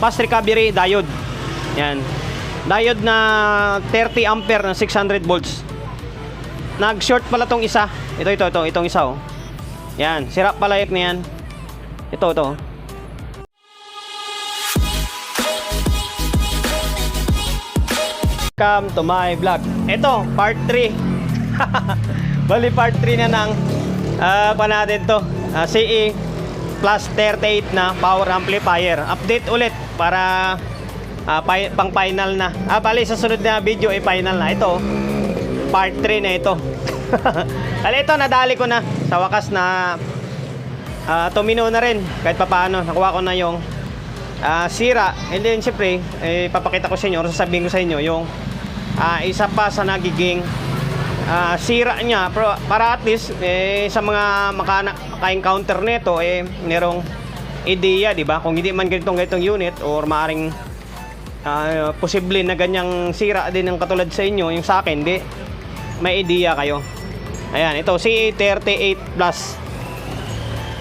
fast recovery diode. Yan. Diode na 30 ampere na 600 volts. Nag-short pala tong isa. Itong isa oh. Yan, sira pala na yan. Ito. Welcome to my vlog. Ito, part 3. Bali part 3 na ng pa natin to. CE plus 38 na power amplifier. Update ulit para pang final na. Bali sa sunod na video ay final na. Ito, part 3 na ito. Bali ito, nadali ko na. Sa wakas na tumino na rin. Kahit papaano, nakuha ko na yung sira. And then syempre, papakita ko sa inyo, sasabihin ko sa inyo yung isa pa sa nagiging sira niya, para at least sa mga maka-encounter nito merong ideya, di ba? Kung hindi man ganitong unit or maaring posible na ganyang sira din ng katulad sa inyo, yung sa akin, di may ideya kayo. Ayan, ito CE38 plus.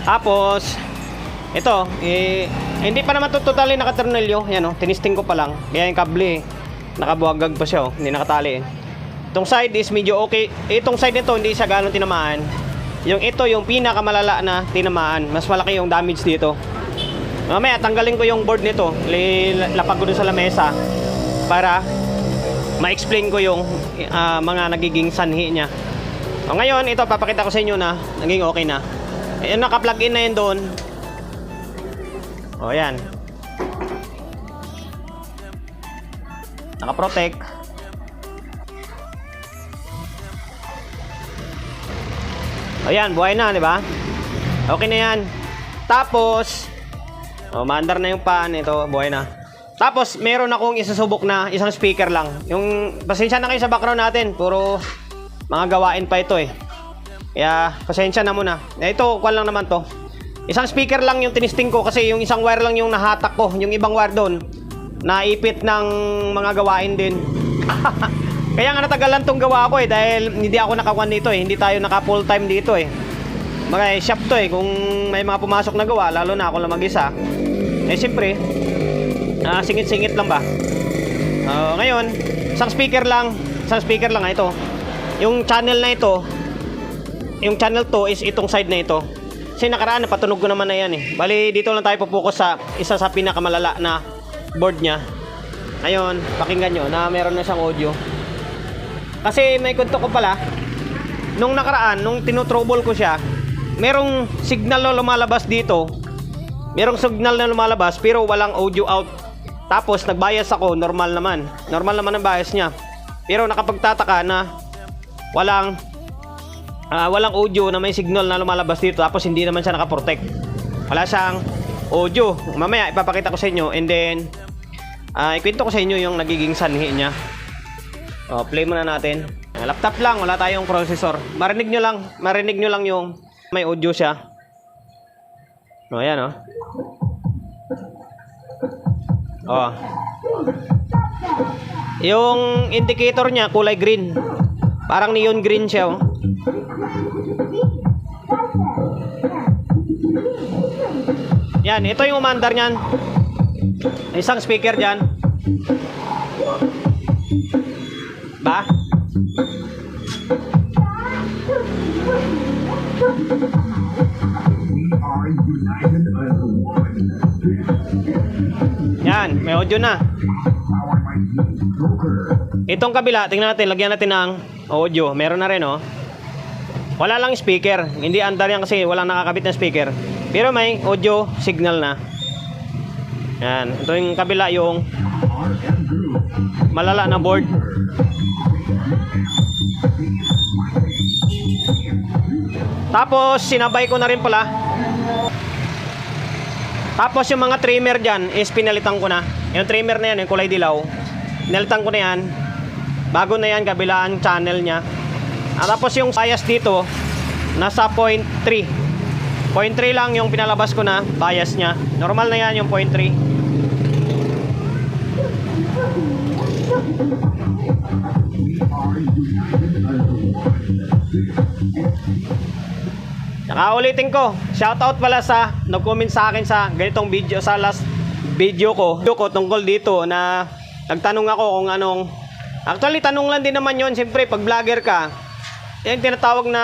Tapos ito, hindi pa naman totally nakatornilyo. Yan tinisting ko pa lang. Kaya yung kable nakabuwagag pa siya hindi nakatali Itong side is medyo okay. Itong side nito hindi siya gano'ng tinamaan. Ito yung pinakamalala na tinamaan. Mas malaki yung damage dito. Mamaya tanggalin ko yung board nito. Lapag ko dun sa lamesa para ma-explain ko yung mga nagiging sanhi niya. Ngayon ito papakita ko sa inyo na naging okay na. Naka-plug in na yun doon. Yan. Naka-protect. Ayan, buhay na, di ba? Okay na yan. Tapos, maandar na yung pan. Ito, buhay na. Tapos, meron akong isusubok na isang speaker lang. Yung, pasensya na kayo sa background natin. Puro mga gawain pa ito Kaya, pasensya na muna. Ito, kwan lang naman to. Isang speaker lang yung tinisting ko kasi yung isang wire lang yung nahatak ko. Yung ibang wire doon, naipit ng mga gawain din. Kaya nga natagalan tong gawa ko dahil hindi ako nakakuan dito hindi tayo naka full time dito Mga shop to kung may mga pumasok na gawa, lalo na ako lang mag-isa. Siyempre, singit-singit lang ba. Ngayon, isang speaker lang ito. Yung channel na ito, yung channel 2 is itong side na ito. Kasi nakaraan napatunog ko naman na yan Bali dito lang tayo pupokus sa isa sa pinakamalala na board niya. Ngayon, pakinggan nyo na meron na siyang audio. Kasi may kwento ko pala, nung nakaraan, nung tinutrouble ko siya, merong signal na lumalabas dito. Merong signal na lumalabas pero walang audio out. Tapos nagbias ako, normal naman. Normal naman ang bias niya. Pero nakapagtataka na walang audio na may signal na lumalabas dito. Tapos hindi naman siya nakaprotect. Wala siyang audio. Mamaya ipapakita ko sa inyo and then ikwento ko sa inyo yung nagiging sanhi niya. Play muna natin. Laptop lang, wala tayong processor. Marinig nyo lang yung may audio siya. Ayan Yung indicator niya kulay green. Parang neon green siya Yan, ito yung umandar niyan. Isang speaker diyan. Ba? Yan, may audio na. Itong kabila, tingnan natin, lagyan natin ng audio. Meron na rin Wala lang speaker. Hindi andar yan kasi walang nakakabit na speaker. Pero may audio signal na. Yan, ito yung kabila, yung malala na board. Tapos sinabay ko na rin pala. Tapos yung mga trimmer dyan is pinalitan ko na. Yung trimmer na yan, yung kulay dilaw, pinalitan ko na yan. Bago na yan, kabilaan channel nya. Tapos yung bias dito nasa 0.3. 0.3 lang yung pinalabas ko na bias nya. Normal na yan yung 0.3. Saka ulitin ko, shoutout pala sa nag-comment sa akin sa ganitong video, sa last video ko tungkol dito na nagtanong ako kung anong, actually tanong lang din naman yon. Siyempre pag vlogger ka, yung tinatawag na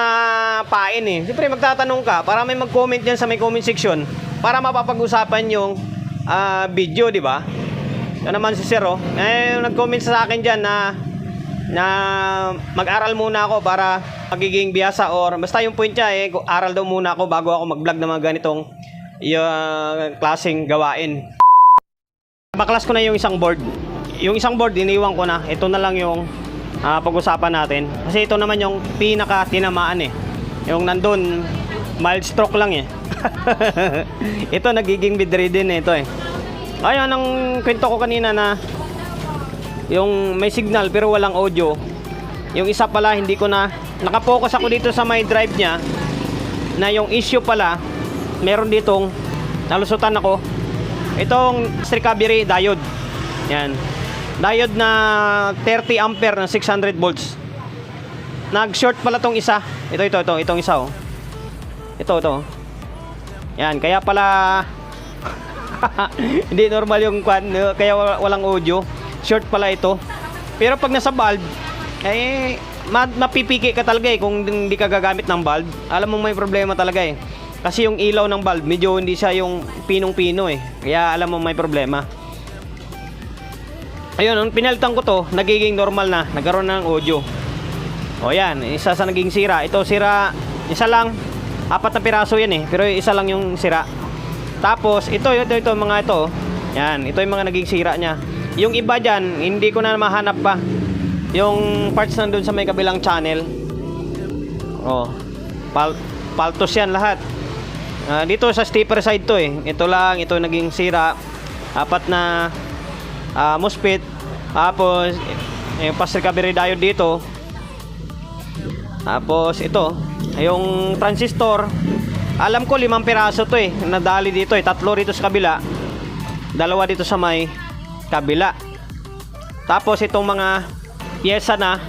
pain eh. Siyempre magtatanong ka para may mag-comment dyan sa may comment section para mapapag-usapan yung video, di ba? Ito naman si Sir, oh. Nag-comment sa akin dyan na mag-aral muna ako para magiging biyasa, or basta yung point niya aral daw muna ako bago ako mag-vlog ng mga ganitong klaseng gawain. Baklas ko na yung isang board. Yung isang board iniwan ko na. Ito na lang yung pag-usapan natin. Kasi ito naman yung pinaka tinamaan eh. Yung nandun mild stroke lang eh. Ito nagiging bedridden eh ito eh. Ayun ang kwento ko kanina na yung may signal pero walang audio. Yung isa pala hindi ko na nakapokus ako dito sa may drive niya, na yung issue pala meron ditong nalusutan ako. Itong recovery diode. Yan. Diode na 30 ampere na 600 volts. Nag-short pala tong isa. Itong isa oh. Ito. Yan, kaya pala hindi normal yung kaya walang audio. Short pala ito. Pero pag nasa bulb, mapipiki ka talaga eh kung hindi ka gagamit ng bulb. Alam mo may problema talaga eh. Kasi yung ilaw ng bulb, medyo hindi siya yung pinong-pino eh. Kaya alam mo may problema. Ayun, nung pinalitan ko to, nagiging normal na. Nagkaroon na ng audio. O yan, isa sa naging sira. Ito sira, isa lang. 4 na piraso yan eh. Pero isa lang yung sira. Tapos, ito mga ito. Yan, ito yung mga naging sira niya. Yung iba dyan, hindi ko na mahanap pa. Yung parts nandun sa may kabilang channel. Oh, paltos yan lahat. Dito sa stepper side to eh. Ito lang, ito naging sira. 4 na MOSFET. Tapos yung fast recovery diode dito. Tapos ito, yung transistor. Alam ko 5 piraso to eh. Nadali dito eh. 3 rito sa kabila. 2 dito sa may kabila. Tapos itong mga pyesa na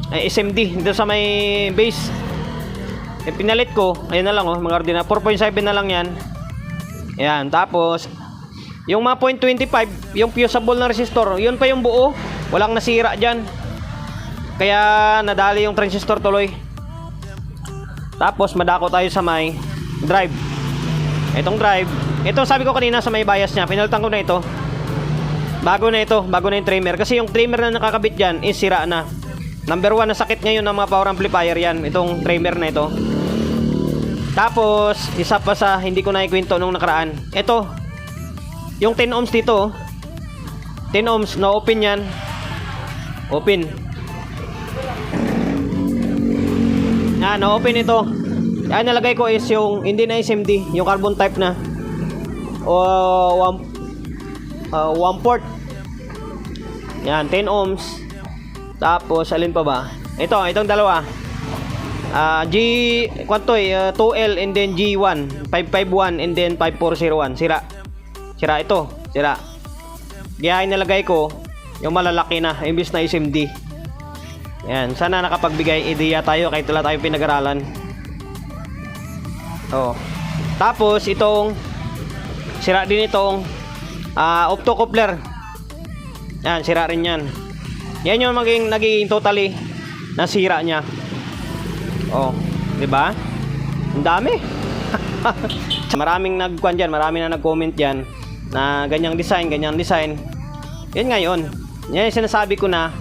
SMD dito sa may base. Pinalit ko, ayun na lang oh, mga ordinary 4.7 na lang yan. Ayan, tapos yung mga 0.25, yung fusible na resistor, yun pa yung buo, walang nasira dyan. Kaya nadali yung transistor tuloy. Tapos madako tayo sa may drive. Itong drive, ito sabi ko kanina sa may bias niya, pinalitan ko na ito. Bago na yung trimmer. Kasi yung trimmer na nakakabit dyan is sira na. Number 1 na sakit ngayon ng mga power amplifier yan, itong trimmer na ito. Tapos isa pa sa hindi ko naikwento nung nakaraan, ito yung 10 ohms dito. 10 ohms na open yan. Open. Na open ito. Yan nalagay ko is yung hindi na SMD, yung carbon type na. O 1/4. Yan, 10 ohms. Tapos alin pa ba? Itong dalawa. Kwanto 2L and then G1, 551 and then 5401. Sira ito. Kaya nilagay ko yung malalaki na imbis na SMD. Yan, sana nakapagbigay ideya tayo kahit wala tayong pinag-aralan. Tapos itong sira din itong optocoupler. Yan, sira rin yan. Yan yung naging totally nasira niya. Di ba? Ang dami. Maraming nagkuan diyan, maraming na nag-comment diyan na ganyang design. Yan ngayon. Yan yung sinasabi ko na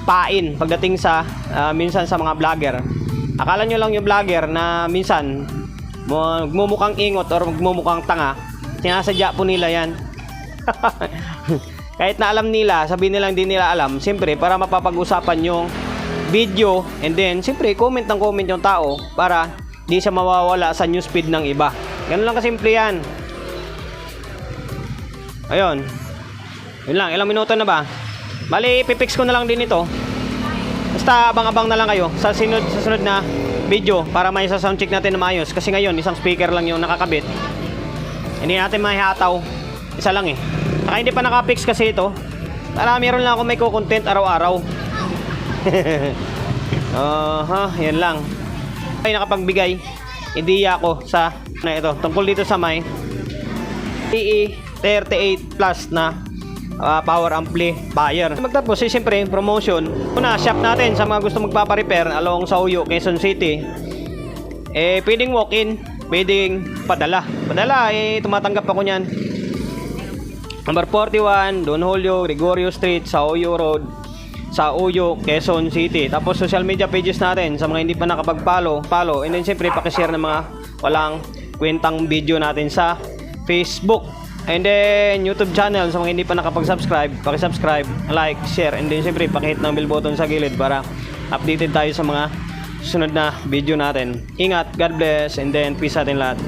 pain pagdating sa minsan sa mga vlogger. Akala nyo lang yung vlogger na minsan magmumukhang ingot or magmumukhang tanga. Sinasadya po nila yan. Kahit na alam nila, sabihin nilang hindi nila alam. Siyempre, para mapapag-usapan yung video, and then, siyempre, comment yung tao para di siya mawawala sa newsfeed ng iba. Ganun lang kasimple yan. Ayun. Yun lang, ilang minuto na ba? Bali, ipipix ko na lang din ito. Basta abang-abang na lang kayo sa sunod na video para may soundcheck natin na maayos. Kasi ngayon, isang speaker lang yung nakakabit. Hindi natin mahihataw. Isa lang eh. Saka hindi pa nakapix kasi ito. Para meron lang ako may content araw-araw. Yan lang. Ay nakapagbigay ideya ko sa ito tungkol dito sa may 38 plus na power amplifier. Magtapos siyempre promotion. Una, shop natin sa mga gusto magpapa-repair along sa Uyo, Quezon City. Pwedeng walk-in, pwedeng padala. Padala, tumatanggap ako niyan. Number 41, Don Julio, Gregorio Street, sa Uyo Road, sa Uyo, Quezon City. Tapos social media pages natin sa mga hindi pa nakapag-follow, follow. And then siyempre pakishare ng mga walang kwentang video natin sa Facebook. And then YouTube channel sa mga hindi pa nakapag-subscribe, paki-subscribe, like, share. And then siyempre pakihit ng bell button sa gilid para updated tayo sa mga sunod na video natin. Ingat, God bless, and then peace sa atin lahat.